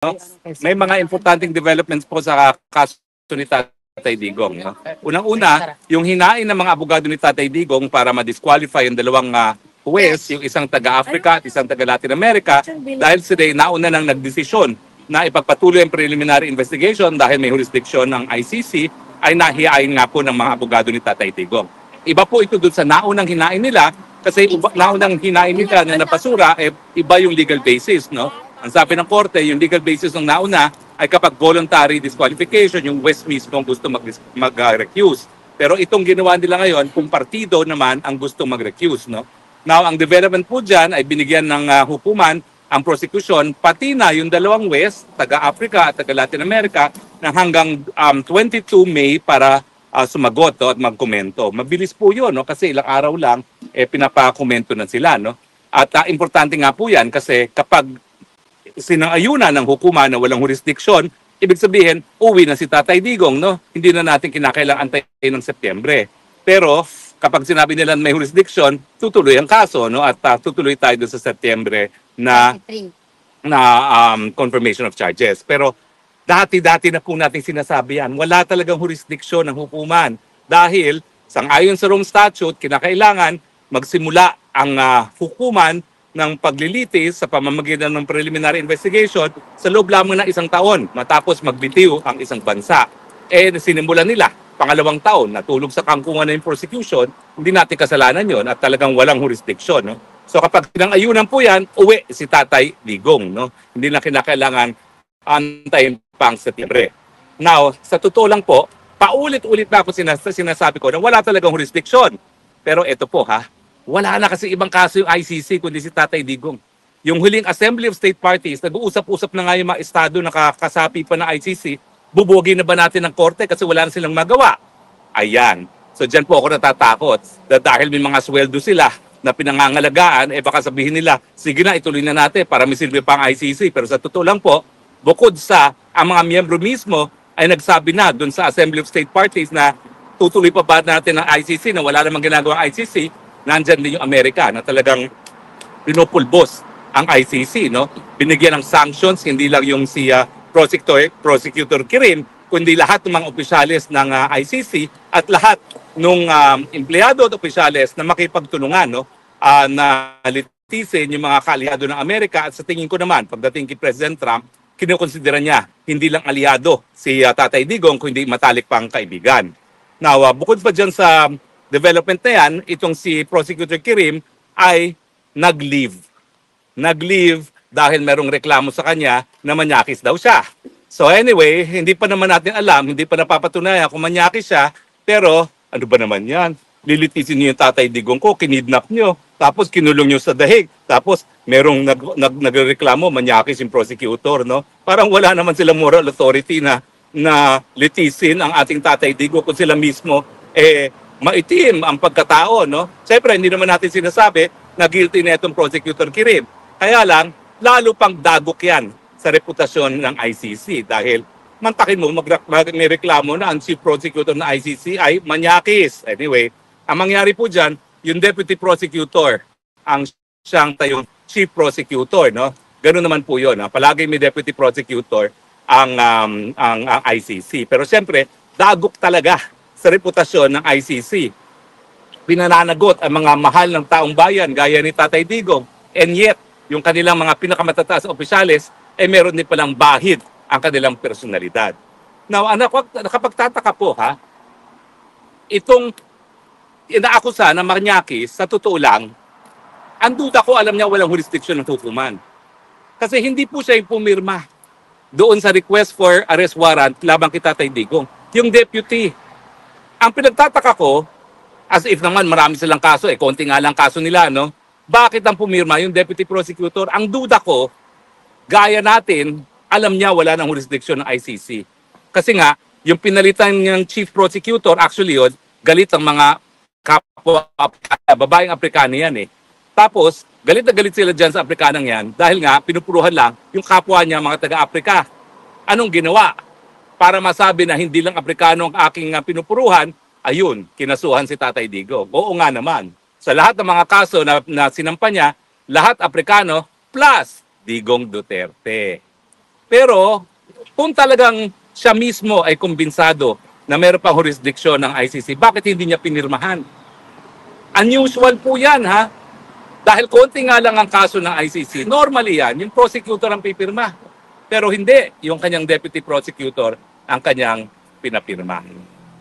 no? May mga importanteng developments po sa kaso ni Tatay Digong. No? Unang-una, yung hinain ng mga abogado ni Tatay Digong para ma-disqualify yung dalawang huwes, yung isang taga-Africa at isang taga-Latin America, dahil sila nauna nang nagdesisyon na ipagpatuloy ang preliminary investigation dahil may jurisdiction ng ICC, ay nahihain nga po ng mga abogado ni Tatay Digong. Iba po ito dun sa naunang hinain nila, kasi naunang hinain nila na napasura, iba yung legal basis, no? Ang sabi ng korte, yung legal basis ng nauna ay kapag voluntary disqualification, yung West mismo ang gusto mag-recuse. Pero itong ginawa nila ngayon, kung partido naman ang gusto mag-recuse. No? Now, ang development po dyan ay binigyan ng hukuman ang prosecution, pati na yung dalawang West, taga-Africa at taga-Latin America, na hanggang 22 May para sumagot at magkomento. Mabilis po yun, no? Kasi ilang araw lang, pinapakomento na sila. No? At importante nga po yan kasi kapag sinang-ayunan ng hukuman na walang jurisdiction, ibig sabihin, uwi na si Tatay Digong, no? Hindi na natin kinakailangan antayin ng Setyembre. Pero kapag sinabi nila may jurisdiction, tutuloy ang kaso, no? At tutuloy tayo doon sa Setyembre na confirmation of charges. Pero dati-dati na po natin sinasabi yan, wala talagang jurisdiction ng hukuman dahil sang-ayon sa Rome Statute, kinakailangan magsimula ang hukuman ng paglilitis sa pamamagitan ng preliminary investigation sa loob lamang ng isang taon matapos magbitiw ang isang bansa. Sinimulan nila, pangalawang taon, natulog sa kangkungan na yung prosecution, hindi natin kasalanan yon at talagang walang jurisdiction. No? So kapag pinang-ayunan po yan, uwi si Tatay Digong. No? Hindi na kinakailangan antayin pang Setyembre. Now, sa totoo lang po, paulit-ulit na ako sinasabi ko na wala talagang jurisdiction. Pero ito po wala na kasi ibang kaso yung ICC kundi si Tatay Digong. Yung huling Assembly of State Parties, nag-uusap-usap na nga yung mga estado na kasapi pa ng ICC, bubugi na ba natin ng korte kasi wala na silang magawa? Ayan. So dyan po ako natatakot dahil may mga sweldo sila na pinangangalagaan, baka sabihin nila, sige na, ituloy na natin para may silbi pa ang ICC. Pero sa totoo lang po, bukod sa ang mga miyembro mismo ay nagsabi na doon sa Assembly of State Parties na tutuloy pa ba natin ng ICC na wala namang ginagawa ang ICC, nandyan din yung Amerika na talagang pinupulbos ang ICC. No? Binigyan ng sanctions, hindi lang yung si Prosecutor Kirim, kundi lahat ng mga opisyalis ng ICC at lahat ng empleyado at opisyalis na makipagtulungan, no? Na litisin yung mga kaalyado ng Amerika. At sa tingin ko naman, pagdating kay President Trump, kinukonsidera niya hindi lang aliado si Tatay Digong, kundi matalik pang kaibigan. Now, bukod pa dyan sa development na yan, itong si Prosecutor Kirim ay nag-leave. Nag-leave dahil merong reklamo sa kanya na manyakis daw siya. So anyway, hindi pa naman natin alam, hindi pa napapatunayan kung manyakis siya, pero ano ba naman yan? Lilitisin niyo yung Tatay Digong ko, kinidnap niyo, tapos kinulong niyo sa dahig, tapos merong nagreklamo, manyakis yung prosecutor, no? Parang wala naman silang moral authority na litisin ang ating Tatay Digong kung sila mismo maitim ang pagkatao, no? Siyempre, hindi naman natin sinasabi na guilty na itong Prosecutor Kirim. Kaya lang, lalo pang dagok yan sa reputasyon ng ICC dahil mantakin mo, may reklamo na ang Chief Prosecutor ng ICC ay manyakis. Anyway, ang mangyari po dyan, yung Deputy Prosecutor ang siyang tayong Chief Prosecutor, no? Ganun naman po yun. Palagi may Deputy Prosecutor ang ICC. Pero siyempre, dagok talaga sa reputasyon ng ICC. Pinananagot ang mga mahal ng taong bayan gaya ni Tatay Digong, and yet yung kanilang mga pinakamatataas na opisyalis meron din palang bahid ang kanilang personalidad. Now, nakapagtataka po itong inaakusa na manyakis, sa totoo lang, ang duda ko alam niya walang jurisdiction ng hukuman. Kasi hindi po siya yung pumirma doon sa request for arrest warrant labang kay Tatay Digong. Yung deputy. Ang pinagtataka ko, as if naman marami silang kaso, konti nga lang kaso nila, no? Bakit ang pumirma yung Deputy Prosecutor? Ang duda ko, gaya natin, alam niya wala ng jurisdiction ng ICC. Kasi nga, yung pinalitan ng Chief Prosecutor, actually yun, galit ang mga kapwa, babaeng Aprikano yan Tapos, galit na galit sila dyan sa Aprikanang yan, dahil nga, pinupuruhan lang yung kapwa niya mga taga-Afrika. Anong ginawa? Para masabi na hindi lang Aprikano ang aking pinupuruhan, ayun, kinasuhan si Tatay Digong. Oo nga naman. Sa lahat ng mga kaso na sinampa niya, lahat Aprikano plus Digong Duterte. Pero kung talagang siya mismo ay kumbinsado na meron pang jurisdiction ng ICC, bakit hindi niya pinirmahan? Unusual po yan, ha? Dahil konti nga lang ang kaso ng ICC, normally yan, yung prosecutor ang pipirma. Pero hindi, yung kanyang deputy prosecutor ang kanyang pinapirma.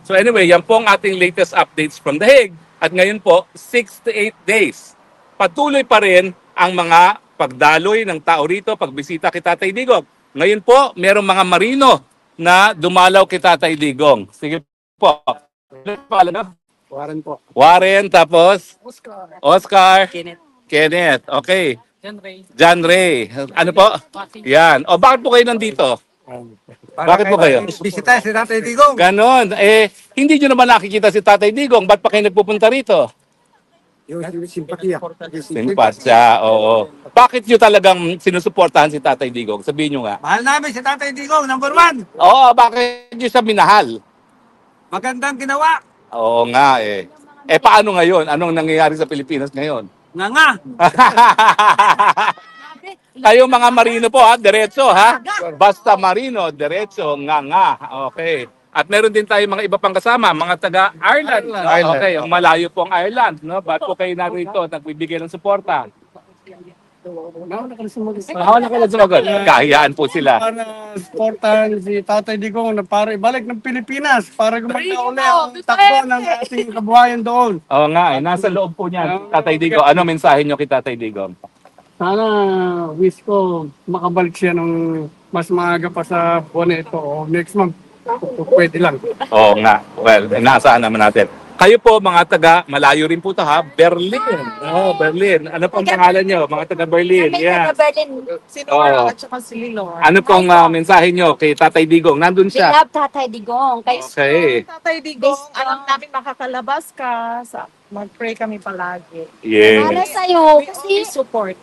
So anyway, yan po ang ating latest updates from The Hague. At ngayon po, 6 to 8 days. Patuloy pa rin ang mga pagdaloy ng tao rito, pagbisita kay Tatay Digong. Ngayon po, merong mga marino na dumalaw kay Tatay Digong. Sige po. Ano pangalan? Warren po. Warren, tapos Oscar. Kenneth. Okay. John Ray. John Ray. Ano po? Yan. O bakit po kayo nandito? Bakit po kayo? Bisita si Tatay Digong. Ganon. Hindi nyo naman nakikita si Tatay Digong. Ba't pa kayo nagpupunta rito? Yung simpatiya. Simpatya, oo. Bakit nyo talagang sinusuportahan si Tatay Digong? Sabihin nyo nga. Mahal namin si Tatay Digong, number 1. Oo, bakit nyo siya minahal? Magandang ginawa. Oo nga eh. Paano ngayon? Anong nangyayari sa Pilipinas ngayon? Nga. Kayo mga marino po ha, diretso ha. Basta marino, diretso, nga. Okay. At meron din tayo mga iba pang kasama, mga taga Ireland. Okay, ang malayo pong Ireland, no? Ba't po kayo narito nagbibigay ng suporta? Hawa na kayo sumagot. Kahiyaan po sila. Para supportahan si Tatay Digong na para ibalik ng Pilipinas para gumanda uli ang takbo ng ating kabuhayan doon. Oo nga, nasa loob po niya, Tatay Digong. Ano mensahe niyo kay Tatay Digong? Sana wish ko makabalik siya ng mas maaga pa sa buwan na ito o next month. Pwede lang. Oo nga. Well, inaasahan naman natin. Kayo po, mga taga, malayo rin po to ha, Berlin. Oh, Berlin. Ano pong pangalan nyo, mga taga Berlin? Kami Yeah. taga Berlin. Si Oo. Nora at saka si Lilor. Ano pong mensahe nyo kay Tatay Digong? Nandun We siya. love Tatay Digong. Kay Okay. Tatay Digong, alam namin makakalabas ka. Mag-pray kami palagi. para Yeah. sa'yo. Kasi Kasi, support.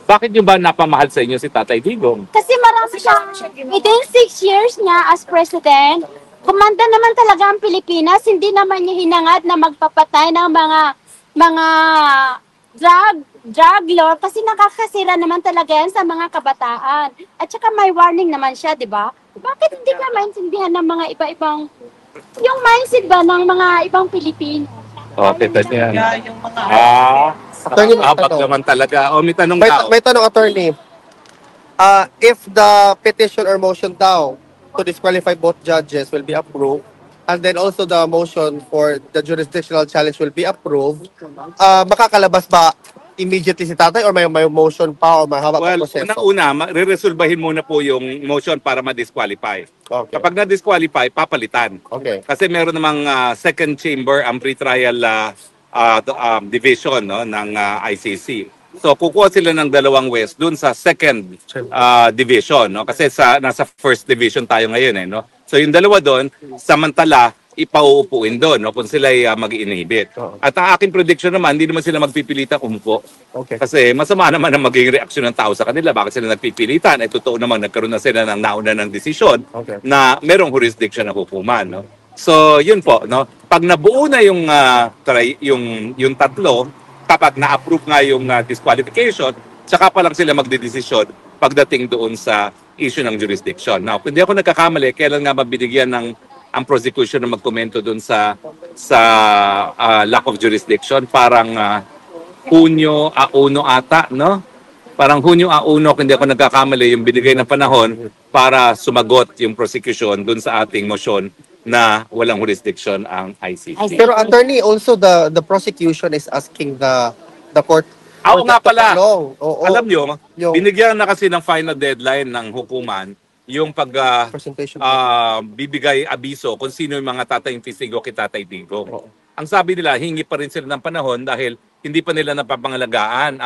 Bakit nyo ba napamahal sa inyo si Tatay Digong? kasi marami siyang, within 6 years niya as president, kumanda naman talaga ang Pilipinas. Hindi naman niya hinangad na magpapatay ng mga drug lord kasi nakakasira naman talaga yan sa mga kabataan. At saka may warning naman siya, di ba? Bakit hindi ka maintindihan ng mga iba-ibang, yung mindset ba ng mga ibang Pilipino? Okay, that's yan. Kaya yung mga Attorney, Abak tanong. naman talaga. O, may tanong May, daw. may tanong, attorney. If the petition or motion daw to disqualify both judges will be approved, and then also the motion for the jurisdictional challenge will be approved, makakalabas ba immediately si tatay or may motion pa or mahaba pa Well, proseso? unang-una, re-resolbahin muna po yung motion para ma-disqualify. Okay. Kapag na-disqualify, papalitan. Okay. Kasi meron namang second chamber ang pre-trial division no, ng ICC. So kukuha sila ng dalawang West dun sa second division. No? Kasi nasa first division tayo ngayon. No? So yung dalawa doon, samantala, ipauupuin doon no? Kung sila mag-inhibit. At ang aking prediction naman, hindi naman sila magpipilitan umupo. Okay. Kasi masama naman ang magiging reaksyon ng tao sa kanila. Bakit sila nagpipilitan? Totoo naman, nagkaroon na sila ng nauna ng desisyon Okay. na merong jurisdiction na hukuman. No? So, yun po. No? Pag nabuo na yung tatlo, kapag na-approve nga yung disqualification, tsaka pa lang sila magdedesisyon pagdating doon sa issue ng jurisdiction. Now, kung hindi ako nagkakamali, kailan nga mabinigyan ng ang prosecution na magkomento doon sa lack of jurisdiction? Parang Hunyo a 1 ata, no? Parang Hunyo a 1, kung hindi ako nagkakamali, yung binigay na panahon para sumagot yung prosecution doon sa ating motion na walang jurisdiction ang ICC. Pero attorney, also the prosecution is asking the court. Oo nga pala. Oo. Alam nyo, Yung- binigyan na kasi ng final deadline ng hukuman yung Presentation. bibigay abiso kung sino yung mga tatayong testigo kay Tatay Digong. Ang sabi nila, hingi pa rin sila ng panahon dahil hindi pa nila napapangalagaan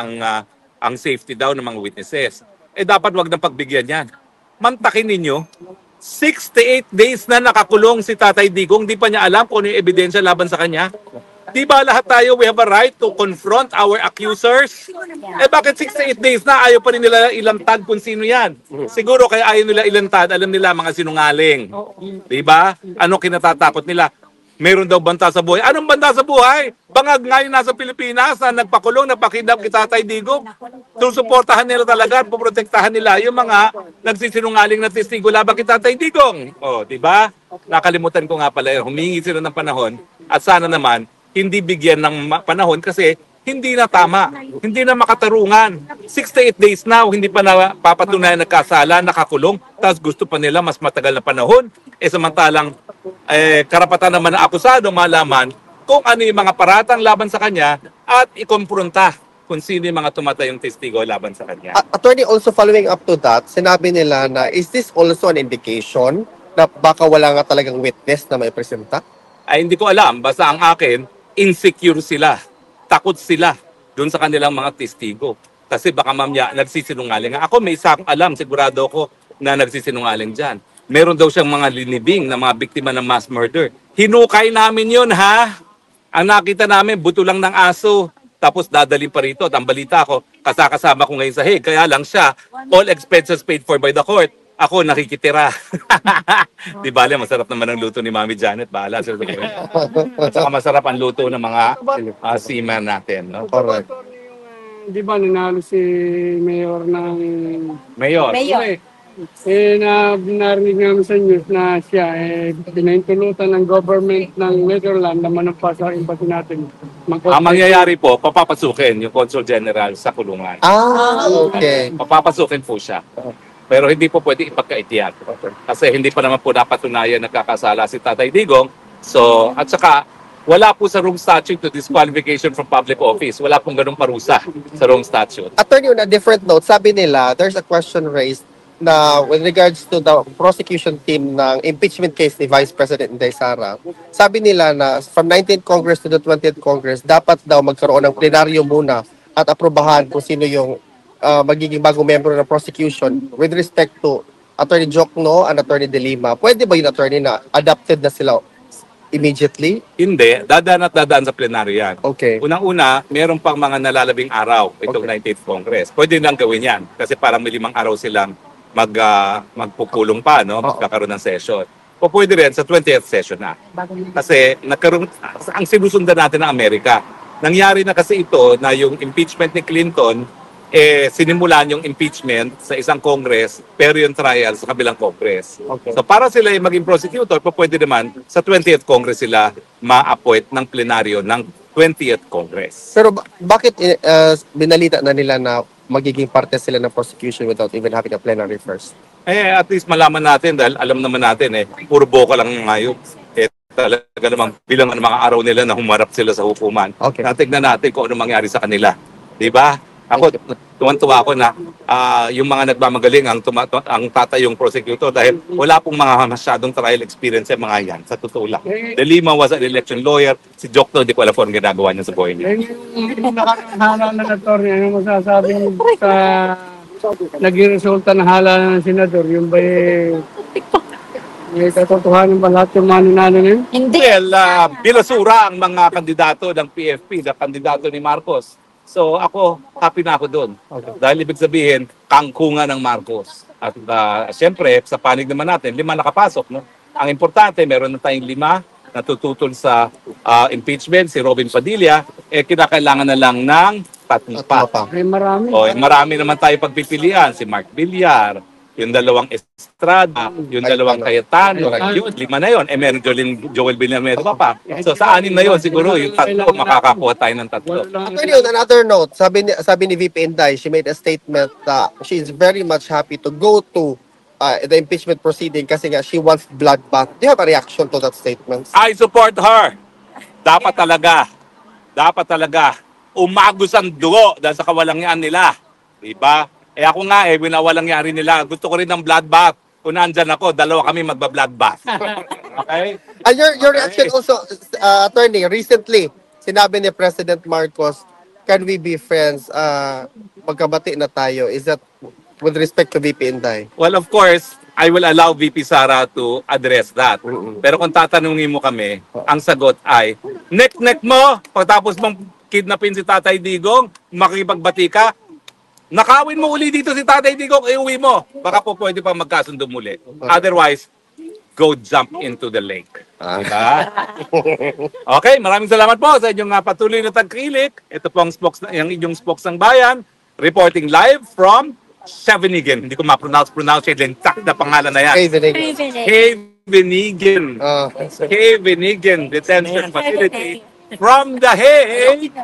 ang safety daw ng mga witnesses. Dapat wag nang pagbigyan yan. Mantakin ninyo, 6 to 8 days na nakakulong si Tatay Digong, di pa niya alam kung ano yung ebidensya laban sa kanya. Di ba lahat tayo, we have a right to confront our accusers? Bakit 6 to 8 days na ayaw pa rin nila ilantad kung sino yan? Siguro kaya ayaw nila ilantad, alam nila mga sinungaling. Di ba? Ano kinatatakot nila? Meron daw banta sa buhay. Anong banta sa buhay? Bangag ngayon nasa Pilipinas na nagpakulong, napakidnap kay Tatay Digong. Susuportahan nila talaga at puprotektahan nila yung mga nagsisinungaling na testigo laban kay Tatay Digong. O, di ba? Nakalimutan ko nga pala, humingi sila ng panahon at sana naman hindi bigyan ng panahon kasi hindi na tama, hindi na makatarungan. 68 days now, hindi pa napapatunayan nagkasala, nakakulong, tapos gusto pa nila mas matagal na panahon. Samantalang karapatan naman ng akusado malaman kung ano yung mga paratang laban sa kanya at ikompronta kung sino yung mga tumatayong testigo laban sa kanya. Attorney, also following up to that, sinabi nila na is this also an indication na baka wala nga talagang witness na may presenta? Ay hindi ko alam, basta ang akin, insecure sila, takot sila doon sa kanilang mga testigo. Kasi baka mamaya nagsisinungaling. Ako may isa akong alam, sigurado ko na nagsisinungaling dyan. Meron daw siyang mga linibing na mga biktima ng mass murder. Hinukay namin yun, ha? Ang nakita namin, buto lang ng aso. Tapos dadalhin pa rito. At ang balita ko, kasama ko ngayon sa Hague. Kaya lang siya, all expenses paid for by the court. Ako nakikitira. Di bale, masarap naman ang luto ni Mami Janet. Bahala sila. At saka masarap ang luto ng mga seaman natin. No? Correct. Di ba nanalo si Mayor ng... Mayor. Narinig namin sa news na siya pinahintulutan ng government ng Netherlands na manumpa sa embassy natin. Ang mangyayari po, papapasukin yung Consul General sa kulungan. Okay. Papapasukin po siya. Pero hindi po pwede ipagkaitiyan. Kasi hindi pa naman po napatunayan nagkakasala si Tatay Digong. So, at saka, wala po sa Rome Statute to disqualification from public office. Wala pong ganung parusa sa Rome Statute. Attorney, on a different note, sabi nila, there's a question raised na with regards to the prosecution team ng impeachment case ni Vice President Inday Sara. Sabi nila na from 19th Congress to the 20th Congress, dapat daw magkaroon ng plenaryo muna at aprobahan kung sino yung magiging bagong membro ng prosecution with respect to Attorney Jokno and Attorney De Lima. Pwede ba yung attorney na adopted na sila immediately? Hindi, dadaan at dadaan sa plenaryo yan. Okay. Unang-una, meron pang mga nalalabing araw itong 19th Congress. Pwede nang gawin yan kasi parang may 5 araw silang magpupulong pa, no? Magkakaroon ng session. O pwede rin sa 20th session na. Kasi ang sinusundan natin ng Amerika. Nangyari na kasi ito na yung impeachment ni Clinton, sinimulan yung impeachment sa isang Congress, pero yung trial sa kabilang Congress. Okay. So para sila yung maging prosecutor, pwede naman sa 20th Congress sila ma-appoint ng plenaryo ng 20th Congress. Pero bakit binalita na nila na magiging parte sila ng prosecution without even having a plenary first? At least malaman natin dahil alam naman natin puro boka lang ngayon. Talaga namang bilang ng mga araw nila na humarap sila sa hukuman. Okay. Natignan natin kung ano mangyari sa kanila. 'Di ba? Ako, tuwan-tuwa ako na yung mga nagmamagaling ang tatayong prosecutor dahil wala pong mga masyadong trial experience sa mga yan, sa totoo lang. De Lima was an election lawyer. Si Jokno, hindi ko alam kung ginagawa niya sa buhay niya. Yung nakakahala ng attorney, ano masasabi sa naging resulta ng hala ng senador? Yung ba may katotohanan ba lahat yung manunano na yun? Well, binasura ang mga kandidato ng PFP, na kandidato ni Marcos. So ako, happy na ako doon. Dahil ibig sabihin, kangkungan ng Marcos. At siyempre, sa panig naman natin, 5 nakapasok. No? Ang importante, meron na tayong 5 na tututol sa impeachment. Si Robin Padilla, kinakailangan na lang ng 3 pa. Marami. Marami naman tayo pagpipilian. Si Mark Villar, yung 2 Estrada, yung 2 Cayetano, yun, 5 na yun. Meron Joel Villanueva pa. So sa 6 na yun, siguro yung 3, makakakuha tayo ng 3. Actually, on another note, sabi ni VP Inday, she made a statement that she is very much happy to go to the impeachment proceeding kasi nga she wants bloodbath. Do you have a reaction to that statement? I support her. Dapat talaga umagos ang dugo dahil sa kawalangyaan nila. Diba? Ako nga winawalangyari nila. Gusto ko rin ng bloodbath. Kung nandyan ako, 2 kami magba-bloodbath. Okay? And your reaction also, attorney, recently, sinabi ni President Marcos, can we be friends? Magkabati na tayo. Is that with respect to VP Inday? Well, of course, I will allow VP Sara to address that. Pero kung tatanungin mo kami, ang sagot ay, nek-nek mo, pagtapos mong kidnapin si Tatay Digong, makipagbati ka, nakawin mo uli dito si Tatay Digong, iuwi mo. Baka po pwede pa magkasundo muli. Otherwise, go jump into the lake. Ah. Diba? Okay, maraming salamat po sa inyong patuloy na tagkilik. Ito po ang yung inyong spokes ng bayan, reporting live from Shawinigan. Hindi ko ma-pronounce yung exact na pangalan na yan. Havenigan. Ah. Havenigan Detention Facility from The Hague.